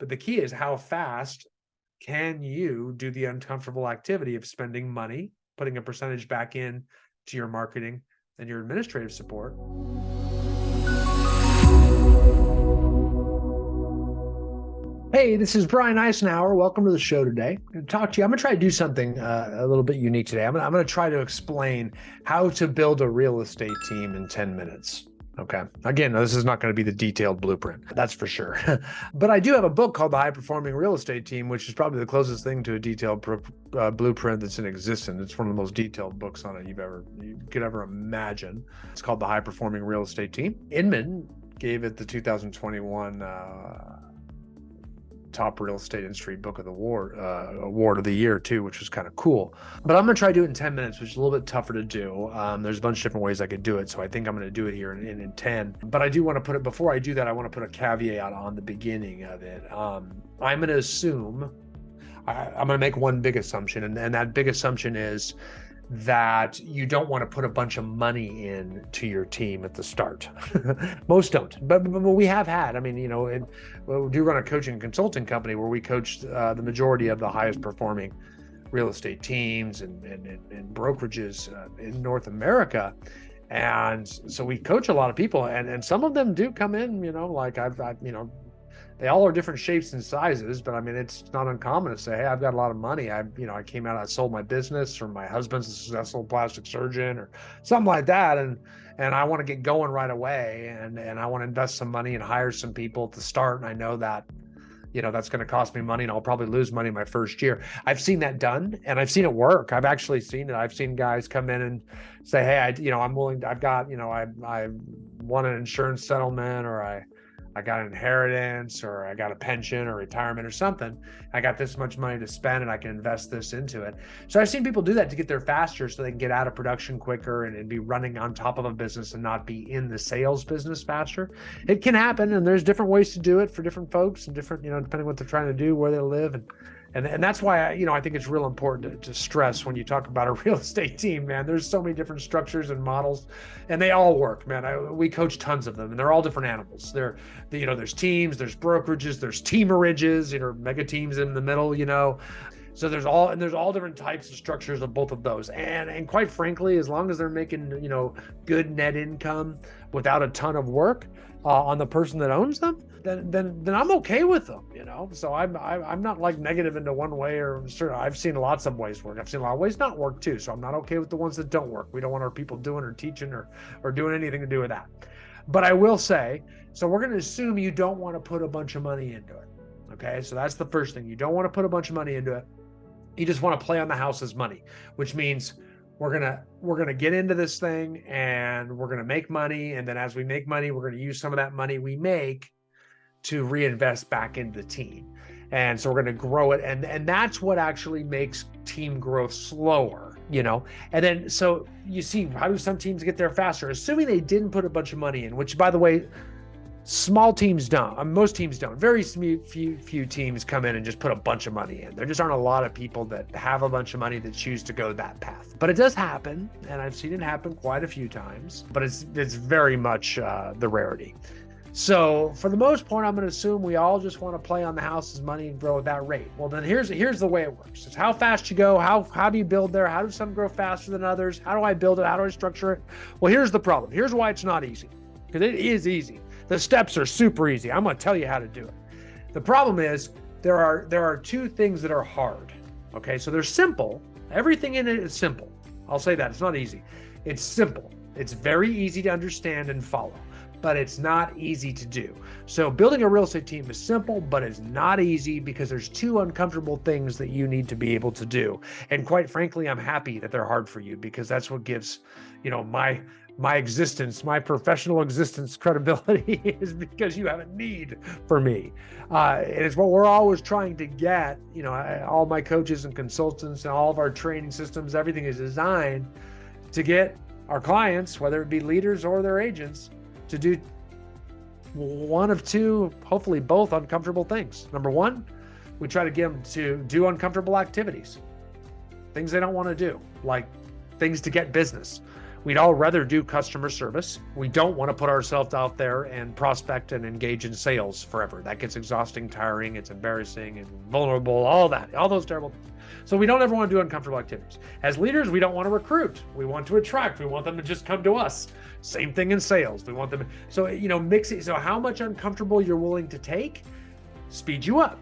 But the key is, how fast can you do the uncomfortable activity of spending money, putting a percentage back in to your marketing and your administrative support? Hey, this is Brian Icenhower. Welcome to the show today. I'm going to talk to you. I'm going to try to do something a little bit unique today. I'm going to try to explain how to build a real estate team in 10 minutes. Okay. Again, this is not going to be the detailed blueprint. That's for sure. But I do have a book called The High Performing Real Estate Team, which is probably the closest thing to a detailed blueprint that's in existence. It's one of the most detailed books on it you could ever imagine. It's called The High Performing Real Estate Team. Inman gave it the 2021 top real estate industry book of the award of the year too, which was kind of cool. But I'm going to try to do it in 10 minutes, which is a little bit tougher to do. There's a bunch of different ways I could do it. So I think I'm going to do it here in 10, but I do want to put it, before I do that, I want to put a caveat on the beginning of it. I'm going to assume, I'm going to make one big assumption. And that big assumption is that you don't want to put a bunch of money in to your team at the start. Most don't, but we have had, we do run a coaching and consulting company where we coach the majority of the highest performing real estate teams and brokerages in North America. And so we coach a lot of people, and some of them do come in, like I've they all are different shapes and sizes, but it's not uncommon to say, hey, I've got a lot of money. I came out, I sold my business, or my husband's a successful plastic surgeon or something like that. And I want to get going right away. And I want to invest some money and hire some people to start. And I know that, that's going to cost me money and I'll probably lose money my first year. I've seen that done and I've seen it work. I've actually seen it. I've seen guys come in and say, hey, I'm willing to, I've got, I won an insurance settlement, or I got an inheritance, or I got a pension or retirement or something. I got this much money to spend and I can invest this into it. So I've seen people do that to get there faster so they can get out of production quicker and be running on top of a business and not be in the sales business faster. It can happen, and there's different ways to do it for different folks and different, depending on what they're trying to do, where they live. And that's why I think it's real important to stress when you talk about a real estate team, man. There's so many different structures and models, and they all work, man. We coach tons of them, and they're all different animals. There's teams, there's brokerages, there's teamerages, mega teams in the middle, So there's all different types of structures of both of those. And quite frankly, as long as they're making, good net income without a ton of work on the person that owns them, then I'm okay with them, So I'm not like negative into one way, or sure, I've seen lots of ways work. I've seen a lot of ways not work too. So I'm not okay with the ones that don't work. We don't want our people doing or teaching or doing anything to do with that. But I will say, so we're going to assume you don't want to put a bunch of money into it. Okay. So that's the first thing. You don't want to put a bunch of money into it. You just want to play on the house's money, which means we're going to get into this thing and we're going to make money. And then as we make money, we're going to use some of that money we make to reinvest back into the team. And so we're going to grow it. And that's what actually makes team growth slower, And then, so you see, how do some teams get there faster? Assuming they didn't put a bunch of money in, which, by the way, small teams don't. Most teams don't. Very few teams come in and just put a bunch of money in. There just aren't a lot of people that have a bunch of money that choose to go that path. But it does happen, and I've seen it happen quite a few times, but it's very much the rarity. So for the most part, I'm going to assume we all just want to play on the house's money and grow at that rate. Well, then here's the way it works. It's how fast you go. How do you build there? How do some grow faster than others? How do I build it? How do I structure it? Well, here's the problem. Here's why it's not easy, because it is easy. The steps are super easy. I'm going to tell you how to do it. The problem is there are two things that are hard. Okay, so they're simple. Everything in it is simple. I'll say that. It's not easy. It's simple. It's very easy to understand and follow, but it's not easy to do. So building a real estate team is simple, but it's not easy because there's two uncomfortable things that you need to be able to do. And quite frankly, I'm happy that they're hard for you, because that's what gives, my existence, my professional existence credibility, is because you have a need for me. And it's what we're always trying to get. All my coaches and consultants and all of our training systems, everything is designed to get our clients, whether it be leaders or their agents, to do one of two, hopefully both, uncomfortable things. Number one, we try to get them to do uncomfortable activities, things they don't want to do, like things to get business. We'd all rather do customer service. We don't want to put ourselves out there and prospect and engage in sales forever. That gets exhausting, tiring, it's embarrassing and vulnerable, all that, all those terrible things. So we don't ever want to do uncomfortable activities. As leaders, we don't want to recruit. We want to attract. We want them to just come to us. Same thing in sales. We want them. So, mix it. So how much uncomfortable you're willing to take speeds you up.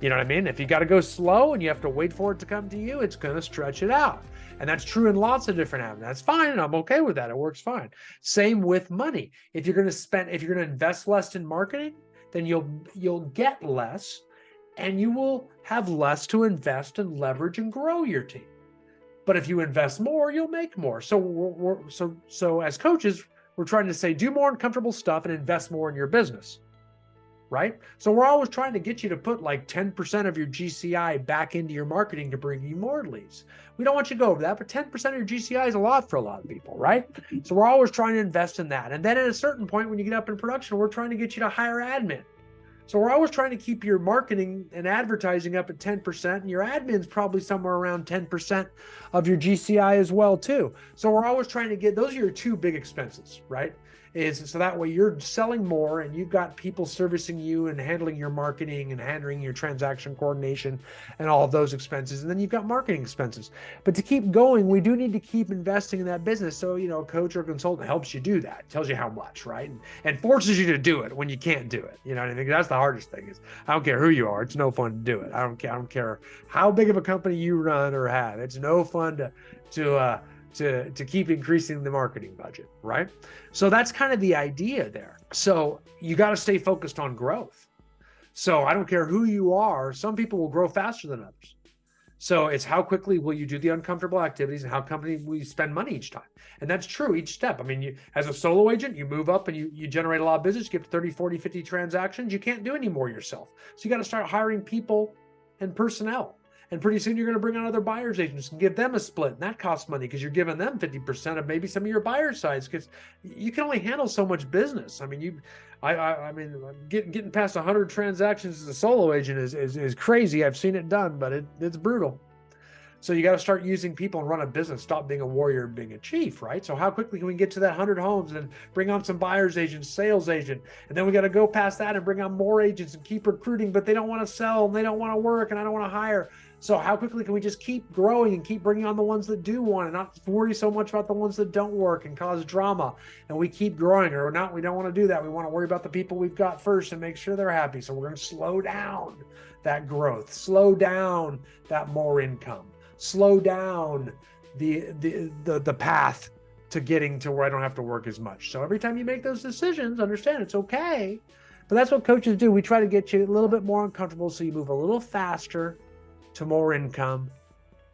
You know what I mean? If you got to go slow and you have to wait for it to come to you, it's going to stretch it out. And that's true in lots of different avenues. That's fine. And I'm okay with that. It works fine. Same with money. If you're going to invest less in marketing, then you'll get less and you will have less to invest and leverage and grow your team. But if you invest more, you'll make more. So as coaches, we're trying to say, do more uncomfortable stuff and invest more in your business. Right? So we're always trying to get you to put like 10% of your GCI back into your marketing to bring you more leads. We don't want you to go over that, but 10% of your GCI is a lot for a lot of people, right? So we're always trying to invest in that. And then at a certain point, when you get up in production, we're trying to get you to hire admin. So we're always trying to keep your marketing and advertising up at 10%, and your admin's probably somewhere around 10% of your GCI as well too. So we're always trying to get, those are your two big expenses, right? So that way you're selling more and you've got people servicing you and handling your marketing and handling your transaction coordination and all of those expenses. And then you've got marketing expenses. But to keep going, we do need to keep investing in that business. So, a coach or consultant helps you do that, tells you how much, right? And forces you to do it when you can't do it. You know what I mean? That's the hardest thing is, I don't care who you are. It's no fun to do it. I don't care how big of a company you run or have. It's no fun to keep increasing the marketing budget, right? So that's kind of the idea there. So you got to stay focused on growth. So I don't care who you are. Some people will grow faster than others. So it's how quickly will you do the uncomfortable activities and how will you spend money each time. And that's true each step. I mean, as a solo agent, you move up and you generate a lot of business, you get to 30, 40, 50 transactions. You can't do any more yourself. So you got to start hiring people and personnel. And pretty soon you're going to bring on other buyers agents and give them a split. And that costs money because you're giving them 50% of maybe some of your buyer sides because you can only handle so much business. I mean, getting past 100 transactions as a solo agent is crazy. I've seen it done, but it's brutal. So you got to start using people and run a business. Stop being a warrior and being a chief, right? So how quickly can we get to that 100 homes and bring on some buyers agents, sales agent, and then we got to go past that and bring on more agents and keep recruiting, but they don't want to sell and they don't want to work and I don't want to hire. So how quickly can we just keep growing and keep bringing on the ones that do want and not worry so much about the ones that don't work and cause drama, and we keep growing or not? We don't want to do that. We want to worry about the people we've got first and make sure they're happy. So we're going to slow down that growth, slow down that more income, slow down the path to getting to where I don't have to work as much. So every time you make those decisions, understand it's okay. But that's what coaches do. We try to get you a little bit more uncomfortable so you move a little faster to more income,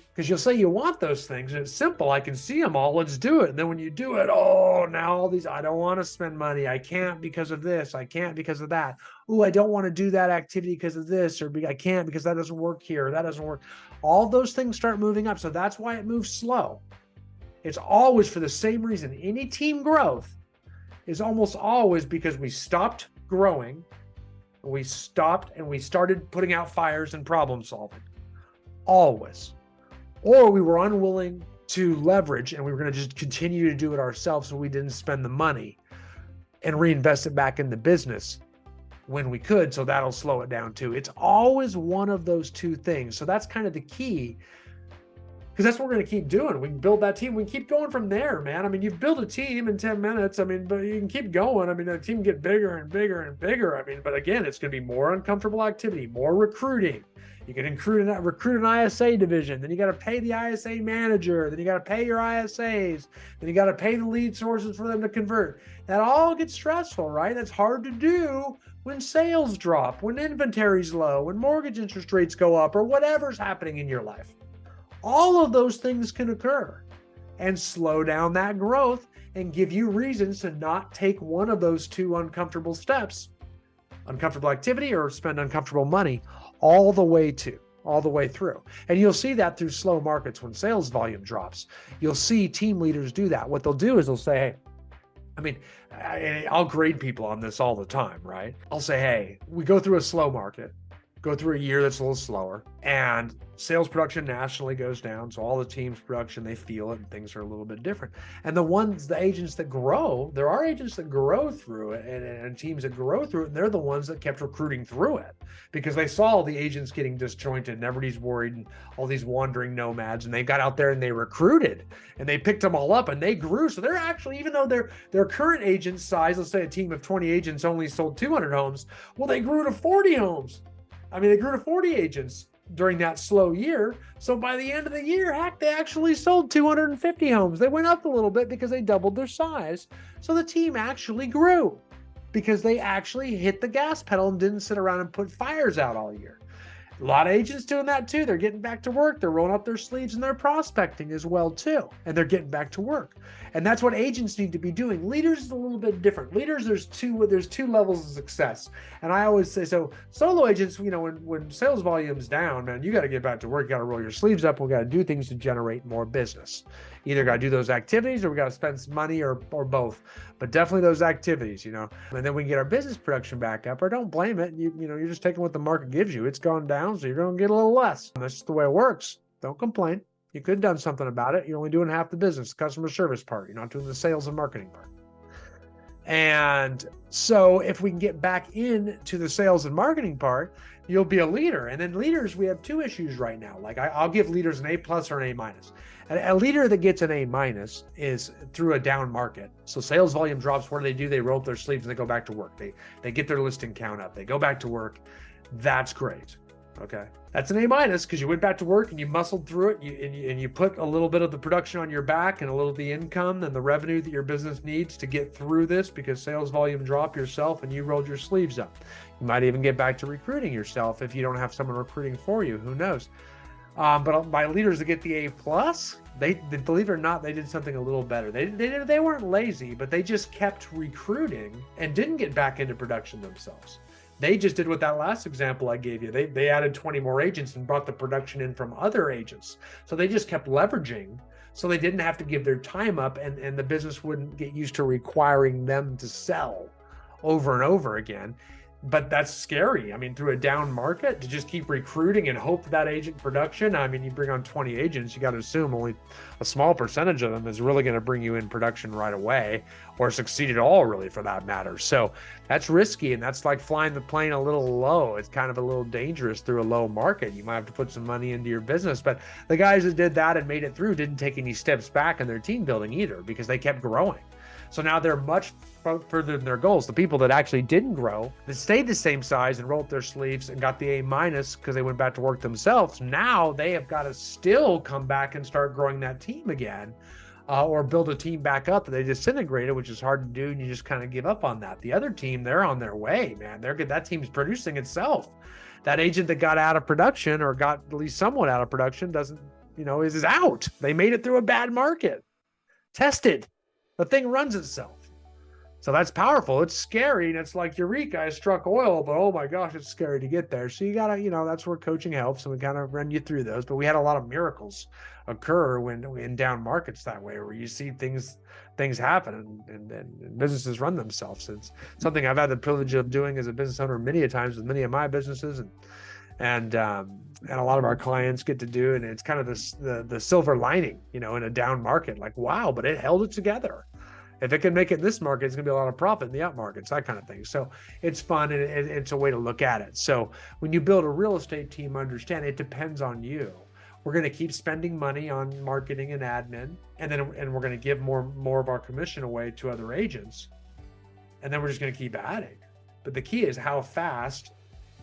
because you'll say you want those things and it's simple. I can see them all. Let's do it. And then when you do it, now all these, I don't want to spend money. I can't because of this. I can't because of that. Oh, I don't want to do that activity because of this, or I can't because that doesn't work here. That doesn't work. All those things start moving up. So that's why it moves slow. It's always for the same reason. Any team growth is almost always because we stopped growing. We stopped and we started putting out fires and problem solving. Always. Or we were unwilling to leverage and we were going to just continue to do it ourselves, so we didn't spend the money and reinvest it back in the business when we could. So that'll slow it down too. It's always one of those two things. So that's kind of the key, because that's what we're going to keep doing. We can build that team. We can keep going from there, man. I mean, you've built a team in 10 minutes. I mean, but you can keep going. I mean, the team get bigger and bigger and bigger. I mean, but again, it's going to be more uncomfortable activity, more recruiting. You can recruit an ISA division. Then you got to pay the ISA manager. Then you got to pay your ISAs. Then you got to pay the lead sources for them to convert. That all gets stressful, right? That's hard to do when sales drop, when inventory's low, when mortgage interest rates go up, or whatever's happening in your life. All of those things can occur and slow down that growth and give you reasons to not take one of those two uncomfortable steps, uncomfortable activity or spend uncomfortable money, all the way through. And you'll see that through slow markets when sales volume drops. You'll see team leaders do that. What they'll do is they'll say, hey, I mean, I'll grade people on this all the time, right? I'll say, hey, we go through a slow market. go through a year that's a little slower, and sales production nationally goes down. So all the teams' production, they feel it, and things are a little bit different. And the agents that grow, there are agents that grow through it, and teams that grow through it, and they're the ones that kept recruiting through it because they saw the agents getting disjointed and everybody's worried and all these wandering nomads, and they got out there and they recruited and they picked them all up and they grew. So they're actually, even though their current agent size, let's say a team of 20 agents only sold 200 homes, well, they grew to 40 homes. I mean, they grew to 40 agents during that slow year. So by the end of the year, heck, they actually sold 250 homes. They went up a little bit because they doubled their size. So the team actually grew because they actually hit the gas pedal and didn't sit around and put fires out all year. A lot of agents doing that too. They're getting back to work. They're rolling up their sleeves and they're prospecting as well too. And they're getting back to work. And that's what agents need to be doing. Leaders is a little bit different. Leaders, there's two levels of success. And I always say, so solo agents, when sales volume's down, man, you got to get back to work. You got to roll your sleeves up. We got to do things to generate more business. Either got to do those activities or we got to spend some money or both, but definitely those activities, and then we can get our business production back up, or don't blame it. You're just taking what the market gives you. It's gone down, so you're going to get a little less. That's just the way it works. Don't complain. You could have done something about it. You're only doing half the business, customer service part. You're not doing the sales and marketing part. And so if we can get back into the sales and marketing part, you'll be a leader. And then leaders, we have two issues right now. Like I'll give leaders an A+ or an A-. A leader that gets an A- is through a down market. So sales volume drops. What do? They roll up their sleeves and they go back to work. They get their listing count up. They go back to work. That's great. Okay. That's an A- because you went back to work and you muscled through it and you put a little bit of the production on your back and a little of the income and the revenue that your business needs to get through this because sales volume dropped yourself and you rolled your sleeves up. You might even get back to recruiting yourself if you don't have someone recruiting for you. Who knows? But by leaders that get the A+, believe it or not, they did something a little better. They weren't lazy, but they just kept recruiting and didn't get back into production themselves. They just did what that last example I gave you. They added 20 more agents and brought the production in from other agents. So they just kept leveraging. So they didn't have to give their time up and the business wouldn't get used to requiring them to sell over and over again. But that's scary. I mean, through a down market, to just keep recruiting and hope that agent production. I mean, you bring on 20 agents, you got to assume only a small percentage of them is really going to bring you in production right away or succeed at all, really, for that matter. So that's risky. And that's like flying the plane a little low. It's kind of a little dangerous through a low market. You might have to put some money into your business. But the guys that did that and made it through didn't take any steps back in their team building either because they kept growing. So now they're much further than their goals. The people that actually didn't grow, that stayed the same size and rolled up their sleeves and got the A- because they went back to work themselves, now they have got to still come back and start growing that team again, or build a team back up that they disintegrated, which is hard to do, and you just kind of give up on that. The other team, they're on their way, man. They're good. That team's producing itself. That agent that got out of production or got at least somewhat out of production doesn't, is out. They made it through a bad market. Tested. The thing runs itself. So that's powerful. It's scary. And it's like, eureka, I struck oil, but oh my gosh, it's scary to get there. So you got to, that's where coaching helps. And we kind of run you through those. But we had a lot of miracles occur when in down markets that way, where you see things happen and businesses run themselves. It's something I've had the privilege of doing as a business owner many a times with many of my businesses. And a lot of our clients get to do, and it's kind of the silver lining, in a down market. Like, wow, but it held it together. If it can make it in this market, it's gonna be a lot of profit in the up markets, that kind of thing. So it's fun and it's a way to look at it. So when you build a real estate team, understand it depends on you. We're gonna keep spending money on marketing and admin, and we're gonna give more of our commission away to other agents, and then we're just gonna keep adding. But the key is, how fast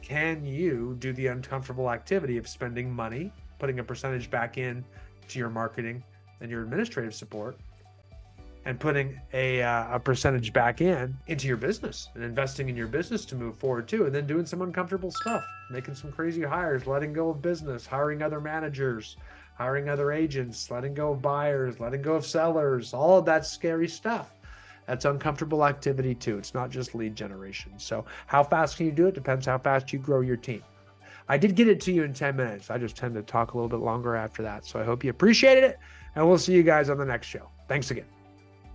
can you do the uncomfortable activity of spending money, putting a percentage back in to your marketing and your administrative support, and putting a percentage back into your business and investing in your business to move forward too, and then doing some uncomfortable stuff, making some crazy hires, letting go of business, hiring other managers, hiring other agents, letting go of buyers, letting go of sellers, all of that scary stuff. That's uncomfortable activity too. It's not just lead generation. So how fast can you do it? Depends how fast you grow your team. I did get it to you in 10 minutes. I just tend to talk a little bit longer after that. So I hope you appreciated it, and we'll see you guys on the next show. Thanks again.